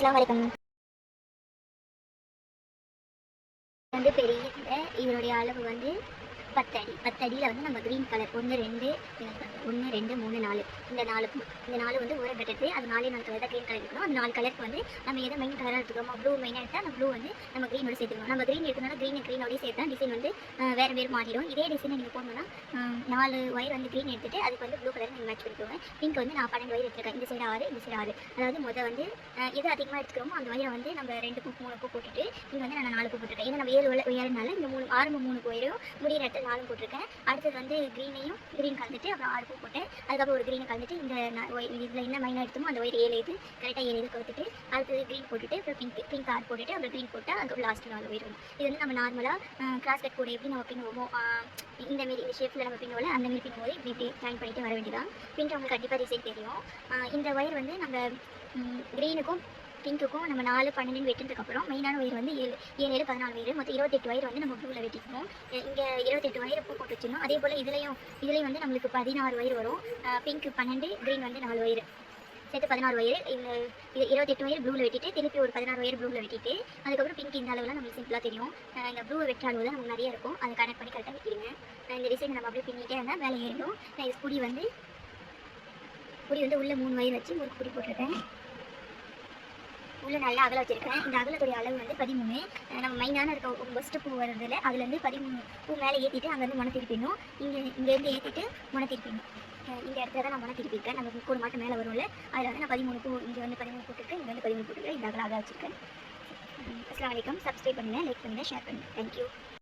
அஸ்ஸலாமு அலைக்கும். வந்து பெரிய இதனுடைய அளவு வந்து 10 அடி. 10 அடியில் வந்து நம்ம க்ரீன் கலர் 1 2 1 2 3 4 இந்த நாலு வந்து ஒரு கட்டத்து அது 4 கலர் தான் க்ரீன் கலர் இருக்கணும். அந்த 4 கலருக்கு வந்து நம்ம எதை மெயின் கலராக எடுத்துக்கிறோமோ ப்ளூ மெயினாக எடுத்தால் அந்த ப்ளூ வந்து நம்ம க்ரீனோட சேர்த்துக்கணும். நம்ம க்ரீன் எடுக்கிறனால க்ரீனோடய சேர்த்தா டிசைன் வந்து வேறு வேறு மாறிடும். இதே டிசைனை நீங்கள் போடணும்னா 4 ஒயர் வந்து க்ரீன் எடுத்துகிட்டு அதுக்கு வந்து ப்ளூ கலர் நீங்கள் மேட்ச் பண்ணிக்கோங்க. பிங்க் வந்து நான் 12 ஒயர் எடுத்துருக்கேன். இந்த சைடு 6 இந்த சைடு 6. அதாவது வந்து எது அதிகமாக எடுத்துக்கிறோமோ அந்த ஒயரை வந்து நம்ம 2 பூ 3 பூ போட்டுட்டு இங்கே வந்து நான் 4 பூ போட்டிருக்கேன். ஏன்னா நம்ம 7 ஒயர்னால இந்த ஆரம்ப 3 ஒயரும் முடிகிற இடத்துல 4 போட்டிருக்கேன். அடுத்தது வந்து க்ரீன் கலந்துட்டு அப்புறம் 6 பூ போட்டேன். அதுக்கப்புறம் ஒரு க்ரீனை கலந்துட்டு இந்த இதில் என்ன மைனாக எடுத்தோமோ அந்த ஒயர் 7 இது கரெக்டாக 7 இது கவுத்துட்டு அடுத்தது க்ரீன் போட்டுட்டு அப்புறம் பிங்க் 6 போட்டுட்டு அப்புறம் க்ரீன் போட்டால் அதுக்கு லாஸ்ட் 4 ஒயர் வரும். இது வந்து நம்ம நார்மலாக கிராஸ் கட் கூட எப்படி நம்ம பின்னுவோமோ இந்தமாரி இந்த ஷேப்பில் நம்ம பின்னுவோம் அந்தமாரி பின்னும்போது இப்படி ஜாயின் பண்ணிட்டு வர வேண்டியதான். பின்ட்டு உங்களுக்கு கண்டிப்பாக டிசைன் தெரியும். இந்த ஒயர் வந்து நம்ம க்ரீனுக்கும் பிங்க்குக்கும் நம்ம 4 12 வெட்டினதுக்கப்புறம் மெயினான ஒயர் வந்து 7 7 14 ஒயர் மொத்தம் 28 ஒயர் வந்து நம்ம ப்ளூவில் வெட்டிக்கணும். இங்கே 28 ஒயர் பூ போட்டு வச்சிடணும். அதே போல் இதுலேயும் வந்து நம்மளுக்கு 16 ஒயர் வரும். பிங்க் 12 க்ரீன் வந்து 4 ஒயர் சேர்த்து 16 ஒயர். இந்த 28 ஒயர் ப்ளூவில் வெட்டிட்டு திருப்பி ஒரு 16 ஒயர் ப்ளூவில் வெட்டிட்டு அதுக்கப்புறம் பிங்க் இந்த அளவுலாம் நம்மளுக்கு சிம்பிளாக தெரியும். இந்த ப்ளூ வெட்டுற அளவு தான் நமக்கு நிறைய இருக்கும். அதை கனெக்ட் பண்ணி கரெக்டாக வெட்டிடுங்க. இந்த டிசைன் நம்ம அப்படியே பின்னிட்டே இருந்தால் வேலை ஏறிடும். இது புடி வந்து உள்ள 3 ஒயர் வச்சு ஒரு புடி போட்டிருக்கேன். உள்ள நல்லா அகல வச்சிருக்கேன். இந்த அகலத்துடைய அளவு வந்து 13. நம்ம மெயினான இருக்க ஃபஸ்ட்டு பூ வருதுல அதுலேருந்து 13 பூ மேலே ஏற்றிட்டு அங்கேருந்து முனை திருப்பிடணும். இங்கேருந்து ஏற்றிட்டு முனை திருப்பிடணும். இந்த இடத்துல தான் நான் முனை திருப்பியிருக்கேன். நம்ம முக்கோடு மாட்டம் மேலே வரும்ல அதில் வந்து நான் 13 பூ இங்கே வந்து 13 போட்டுருக்கேன். இங்கே வந்து 13 போட்டுருக்கேன். இந்த அகல வச்சிருக்கேன். அஸ்ஸலாமு அலைக்கும். சப்ஸ்கிரைப் பண்ணுங்கள், லைக் பண்ணுங்கள், ஷேர் பண்ணுங்கள். தேங்க்யூ.